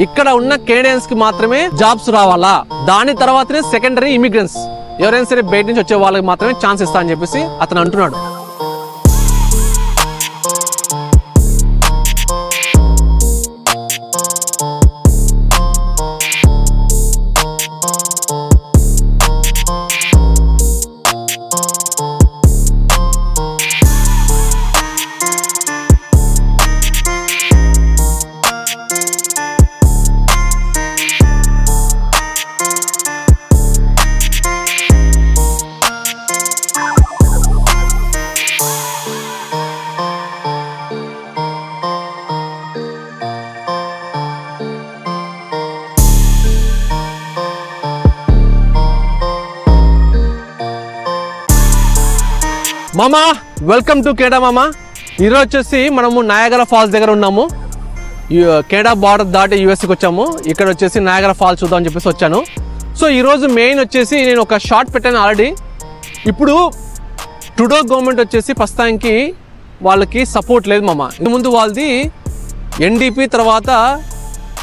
ఇక్కడ ఉన్న కెనడియన్స్ కి మాత్రమే జాబ్స్ రావాలా, దాని తర్వాతనే సెకండరీ ఇమిగ్రెంట్స్ ఎవరైనా సరే బయట నుంచి వచ్చే వాళ్ళకి మాత్రమే ఛాన్స్ ఇస్తా అని చెప్పేసి అతను అంటున్నాడు. మామా వెల్కమ్ టు కెనడా మామా. ఈరోజు వచ్చేసి మనము నయాగరా ఫాల్స్ దగ్గర ఉన్నాము. కెనడా బార్డర్ దాటి యూఎస్కి వచ్చాము. ఇక్కడ వచ్చేసి నయాగరా ఫాల్స్ చూద్దామని చెప్పేసి వచ్చాను. సో ఈరోజు మెయిన్ వచ్చేసి నేను ఒక షార్ట్ పెట్టాను ఆల్రెడీ. ఇప్పుడు ట్రూడో గవర్నమెంట్ వచ్చేసి ప్రస్తుతానికి వాళ్ళకి సపోర్ట్ లేదు మామా. ఇంతకుముందు వాళ్ళది ఎన్డీపీ తర్వాత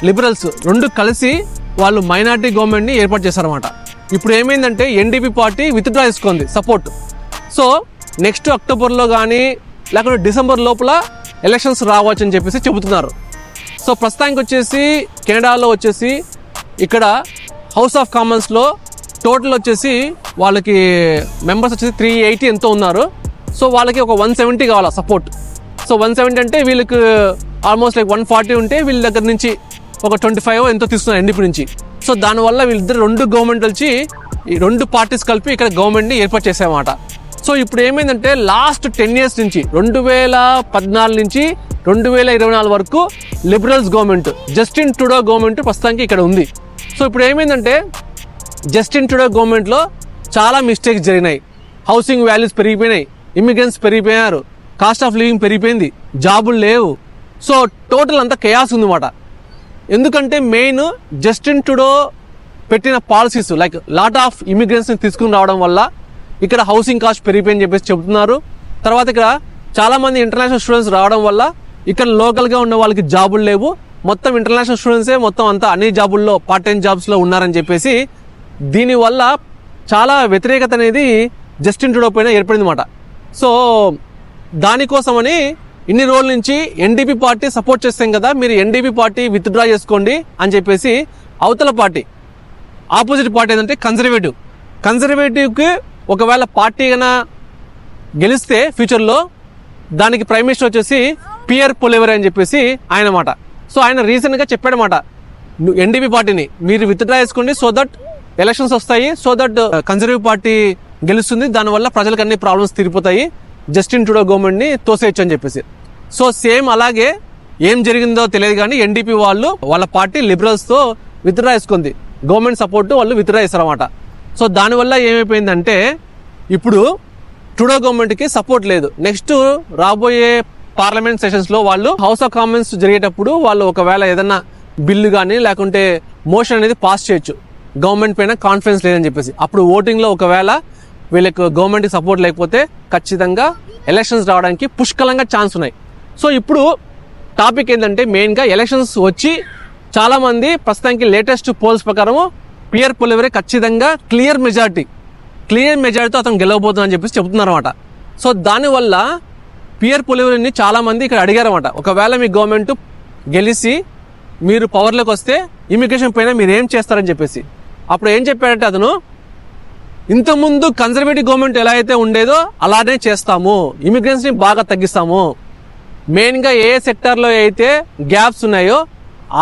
లిబరల్స్ రెండు కలిసి వాళ్ళు మైనార్టీ గవర్నమెంట్ని ఏర్పాటు చేశారన్నమాట. ఇప్పుడు ఏమైందంటే ఎన్డీపీ పార్టీ విత్డ్రా చేసుకుంది సపోర్ట్. సో నెక్స్ట్ అక్టోబర్లో కానీ లేకుంటే డిసెంబర్ లోపల ఎలక్షన్స్ రావచ్చు అని చెప్పేసి చెబుతున్నారు. సో ప్రస్తుతానికి వచ్చేసి కెనడాలో వచ్చేసి ఇక్కడ హౌస్ ఆఫ్ కామన్స్లో టోటల్ వచ్చేసి వాళ్ళకి మెంబర్స్ వచ్చేసి 380 ఎంతో ఉన్నారు. సో వాళ్ళకి ఒక 170 కావాలా సపోర్ట్. సో 170 అంటే వీళ్ళకి ఆల్మోస్ట్ లైక్ 140 ఉంటే వీళ్ళ దగ్గర నుంచి ఒక 25 ఎంతో తీసుకున్నారు ఎన్డీపీ నుంచి. సో దానివల్ల వీళ్ళిద్దరు రెండు గవర్నమెంట్ వచ్చి ఈ రెండు పార్టీస్ కలిపి ఇక్కడ గవర్నమెంట్ని ఏర్పాటు చేసాయన్నమాట. సో ఇప్పుడు ఏమైందంటే లాస్ట్ 10 years నుంచి 2014 నుంచి 2024 వరకు liberals government Justin Trudeau government ప్రస్తుతానికి ఇక్కడ ఉంది. సో ఇప్పుడు ఏమైందంటే జస్టిన్ ట్రూడో గవర్నమెంట్లో చాలా మిస్టేక్స్ జరిగినాయి. హౌసింగ్ వాల్యూస్ పెరిగిపోయినాయి, ఇమిగ్రెంట్స్ పెరిగిపోయారు, కాస్ట్ ఆఫ్ లివింగ్ పెరిగిపోయింది, జాబులు లేవు. సో టోటల్ అంతా కేయాస్ ఉందన్నమాట. ఎందుకంటే మెయిన్ జస్టిన్ ట్రూడో పెట్టిన పాలసీస్ లైక్ లాట్ ఆఫ్ ఇమిగ్రెంట్స్ని తీసుకుని రావడం వల్ల ఇక్కడ హౌసింగ్ కాస్ట్ పెరిగిపోయిందని చెప్పేసి చెబుతున్నారు. తర్వాత ఇక్కడ చాలా మంది ఇంటర్నేషనల్ స్టూడెంట్స్ రావడం వల్ల ఇక్కడ లోకల్గా ఉన్న వాళ్ళకి జాబులు లేవు, మొత్తం ఇంటర్నేషనల్ స్టూడెంట్సే మొత్తం అంతా అన్ని జాబుల్లో పార్ట్ టైం జాబ్స్లో ఉన్నారని చెప్పేసి దీనివల్ల చాలా వ్యతిరేకత అనేది జస్టిన్ ట్రూడో పైన ఏర్పడింది అన్నమాట. సో దానికోసమని ఇన్ని రోజుల నుంచి ఎన్డీపీ పార్టీ సపోర్ట్ చేస్తాం కదా, మీరు ఎన్డీపీ పార్టీ విత్డ్రా చేసుకోండి అని చెప్పేసి అవతల పార్టీ ఆపోజిట్ పార్టీ ఏంటంటే కన్జర్వేటివ్కి ఒకవేళ పార్టీ కన్నా గెలిస్తే ఫ్యూచర్లో దానికి ప్రైమ్ మినిస్టర్ వచ్చేసి పియర్ పొలివెరే అని చెప్పేసి ఆయన మాట. సో ఆయన రీసెంట్గా చెప్పాడన్నమాట, ఎన్డీపీ పార్టీని మీరు విత్డ్రా చేసుకోండి సో దట్ ఎలక్షన్స్ వస్తాయి, సో దట్ కన్జర్వేటివ్ పార్టీ గెలుస్తుంది, దానివల్ల ప్రజలకు అన్ని ప్రాబ్లమ్స్ తీరిపోతాయి, జస్టిన్ ట్రూడో గవర్నమెంట్ని తోసేయచ్చు అని చెప్పేసి. సో సేమ్ అలాగే ఏం జరిగిందో తెలియదు కానీ ఎన్డీపీ వాళ్ళు వాళ్ళ పార్టీ లిబరల్స్తో విత్డ్రా చేసుకుంది, గవర్నమెంట్ సపోర్ట్ వాళ్ళు విత్డ్రా చేస్తారన్నమాట. సో దానివల్ల ఏమైపోయిందంటే ఇప్పుడు ట్రూడో గవర్నమెంట్కి సపోర్ట్ లేదు. నెక్స్ట్ రాబోయే పార్లమెంట్ సెషన్స్లో వాళ్ళు హౌస్ ఆఫ్ కామన్స్ జరిగేటప్పుడు వాళ్ళు ఒకవేళ ఏదన్నా బిల్లు కానీ లేకుంటే మోషన్ అనేది పాస్ చేయొచ్చు, గవర్నమెంట్ పైన కాన్ఫిడెన్స్ లేదని చెప్పేసి. అప్పుడు ఓటింగ్లో ఒకవేళ వీళ్ళకి గవర్నమెంట్కి సపోర్ట్ లేకపోతే ఖచ్చితంగా ఎలక్షన్స్ రావడానికి పుష్కలంగా ఛాన్స్ ఉన్నాయి. సో ఇప్పుడు టాపిక్ ఏంటంటే మెయిన్గా ఎలక్షన్స్ వచ్చి చాలామంది ప్రస్తుతానికి లేటెస్ట్ పోల్స్ ప్రకారం పియర్ పొలివెరే ఖచ్చితంగా క్లియర్ మెజారిటీతో అతను గెలవబోతుందని చెప్పేసి చెబుతున్నారు అనమాట. సో దానివల్ల పియర్ పొలివెరేని చాలామంది ఇక్కడ అడిగారన్నమాట, ఒకవేళ మీ గవర్నమెంట్ గెలిచి మీరు పవర్లోకి వస్తే ఇమిగ్రేషన్ పైన మీరు ఏం చేస్తారని చెప్పేసి. అప్పుడు ఏం చెప్పాడంటే అతను, ఇంతకుముందు కన్జర్వేటివ్ గవర్నమెంట్ ఎలా అయితే ఉండేదో అలానే చేస్తాము, ఇమిగ్రెంట్స్ని బాగా తగ్గిస్తాము, మెయిన్గా ఏ సెక్టార్లో అయితే గ్యాప్స్ ఉన్నాయో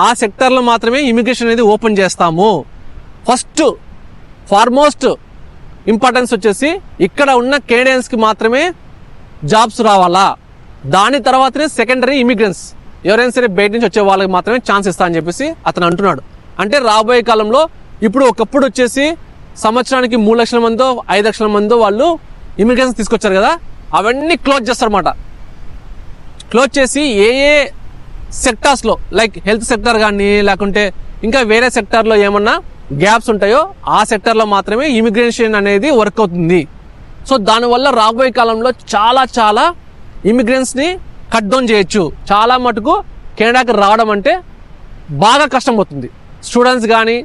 ఆ సెక్టార్లో మాత్రమే ఇమిగ్రేషన్ అనేది ఓపెన్ చేస్తాము, ఫస్ట్ ఫార్మోస్ట్ ఇంపార్టెన్స్ వచ్చేసి ఇక్కడ ఉన్న కెనడియన్స్కి మాత్రమే జాబ్స్ రావాలా, దాని తర్వాతనే సెకండరీ ఇమిగ్రెంట్స్ ఎవరైనా సరే బయట నుంచి వచ్చే వాళ్ళకి మాత్రమే ఛాన్స్ ఇస్తా అని చెప్పేసి అతను అంటున్నాడు. అంటే రాబోయే కాలంలో ఇప్పుడు ఒకప్పుడు వచ్చేసి సంవత్సరానికి 3 లక్షల మందో 5 లక్షల మందో వాళ్ళు ఇమిగ్రెంట్స్ తీసుకొచ్చారు కదా, అవన్నీ క్లోజ్ చేస్తారన్నమాట. క్లోజ్ చేసి ఏ సెక్టార్స్లో లైక్ హెల్త్ సెక్టార్ కానీ లేకుంటే ఇంకా వేరే సెక్టార్లో ఏమన్నా గ్యాప్స్ ఉంటాయో ఆ సెక్టార్లో మాత్రమే ఇమిగ్రేషన్ అనేది వర్క్ అవుతుంది. సో దానివల్ల రాబోయే కాలంలో చాలా ఇమిగ్రెంట్స్ని కట్ డౌన్ చేయొచ్చు. చాలా మటుకు కెనడాకి రావడం అంటే బాగా కష్టం అవుతుంది. స్టూడెంట్స్ కానీ,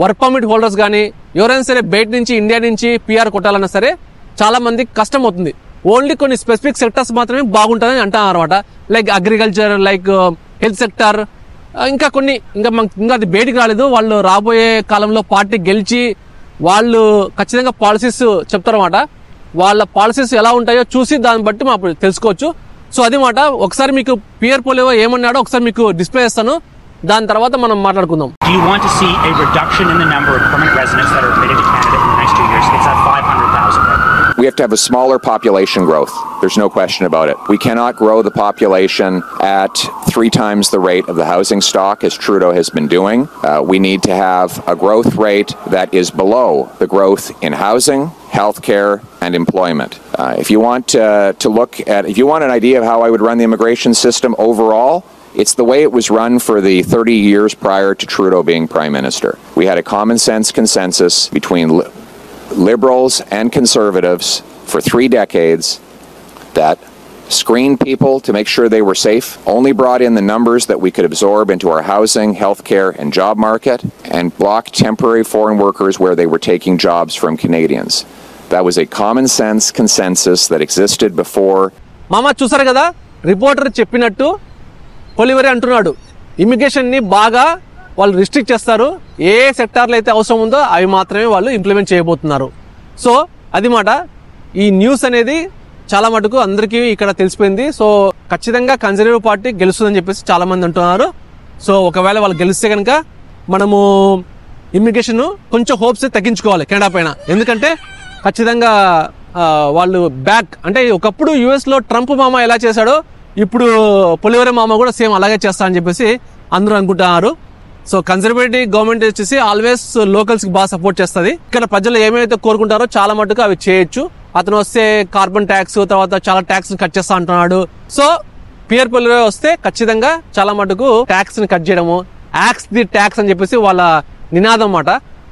వర్క్ పర్మిట్ హోల్డర్స్ కానీ, ఎవరైనా సరే బయట నుంచి ఇండియా నుంచి పిఆర్ కొట్టాలన్నా సరే చాలా మందికి కష్టం అవుతుంది. ఓన్లీ కొన్ని స్పెసిఫిక్ సెక్టర్స్ మాత్రమే బాగుంటుందని అంటారు అనమాట. Like agriculture, like health sector, ఇంకా కొన్ని ఇంకా అది బయటికి రాలేదు. వాళ్ళు రాబోయే కాలంలో పార్టీ గెలిచి వాళ్ళు ఖచ్చితంగా పాలసీస్ చెప్తారన్నమాట. వాళ్ళ పాలసీస్ ఎలా ఉంటాయో చూసి దాన్ని బట్టి మనం తెలుసుకోవచ్చు. సో అది మాట. ఒకసారి మీకు పిఆర్ పోలియో ఏమన్నాడో ఒకసారి మీకు డిస్ప్లే చేస్తాను, దాని తర్వాత మనం మాట్లాడుకుందాం. Do you want to see a reduction in the number of permanent residents that are admitted to Canada in the next 2 years? It's at 500,000. We have to have a smaller population growth. There's no question about it. We cannot grow the population at 3 times the rate of the housing stock as Trudeau has been doing. We need to have a growth rate that is below the growth in housing, healthcare, and employment. If you want if you want an idea of how I would run the immigration system overall, it's the way it was run for the 30 years prior to Trudeau being Prime Minister. We had a common sense consensus between Liberals and Conservatives for 3 decades that screened people to make sure they were safe, only brought in the numbers that we could absorb into our housing, healthcare, and job market, and blocked temporary foreign workers where they were taking jobs from Canadians. That was a common sense consensus that existed before. మామ చూసారు కదా, reporter చెప్పినట్టు పొలివరి అంటున్నాడు, ఇమిగ్రేషన్ని బాగా వాళ్ళు restrict చేస్తారు. ఏ సెక్టార్లో అయితే అవసరం ఉందో అవి మాత్రమే వాళ్ళు ఇంప్లిమెంట్ చేయబోతున్నారు. సో అది మాట. ఈ న్యూస్ అనేది చాలా మటుకు అందరికీ ఇక్కడ తెలిసిపోయింది. సో ఖచ్చితంగా కన్జర్వేటివ్ పార్టీ గెలుస్తుందని చెప్పేసి చాలా మంది అంటున్నారు. సో ఒకవేళ వాళ్ళు గెలిస్తే కనుక మనము ఇమిగ్రేషన్ కొంచెం హోప్స్ తగ్గించుకోవాలి కెనడా పైన. ఎందుకంటే ఖచ్చితంగా వాళ్ళు బ్యాక్ అంటే ఒకప్పుడు యుఎస్లో ట్రంప్ మామ ఎలా చేశాడో ఇప్పుడు పొలివరి మామ కూడా సేమ్ అలాగే చేస్తా అని చెప్పేసి అందరూ అనుకుంటున్నారు. సో కన్జర్వేటివ్ గవర్నమెంట్ వచ్చేసి ఆల్వేస్ లోకల్స్ కి బాగా సపోర్ట్ చేస్తుంది. ఇక్కడ ప్రజలు ఏమైతే కోరుకుంటారో చాలా మటుకు అవి చేయొచ్చు. అతను వస్తే కార్బన్ ట్యాక్స్, తర్వాత చాలా ట్యాక్స్ కట్ చేస్తా అంటున్నాడు. సో పిఆర్ పొలివరి వస్తే ఖచ్చితంగా చాలా మటుకు ట్యాక్స్ ని కట్ చేయడము, యాక్స్ ది ట్యాక్స్ అని చెప్పేసి వాళ్ళ నినాదం అన్నమాట.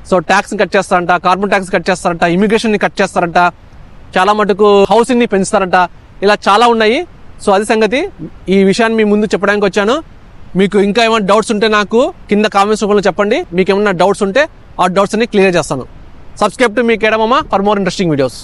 సో ట్యాక్స్ ని కట్ చేస్తారంట, కార్బన్ ట్యాక్స్ కట్ చేస్తారంట, ఇమిగ్రేషన్ ని కట్ చేస్తారంట, చాలా మటుకు హౌసింగ్ ని పెంచుతారంట, ఇలా చాలా ఉన్నాయి. సో అది సంగతి. ఈ విషయాన్ని మీ ముందు చెప్పడానికి వచ్చాను. మీకు ఇంకా ఏమైనా డౌట్స్ ఉంటే నాకు కింద కామెంట్స్ రూపంలో చెప్పండి. మీకు ఏమైనా డౌట్స్ ఉంటే ఆ డౌట్స్ అన్ని క్లియర్ చేస్తాను. సబ్స్క్రైబ్ టు మీ కేడా మామ ఫర్ మోర్ ఇంట్రెస్టింగ్ వీడియోస్.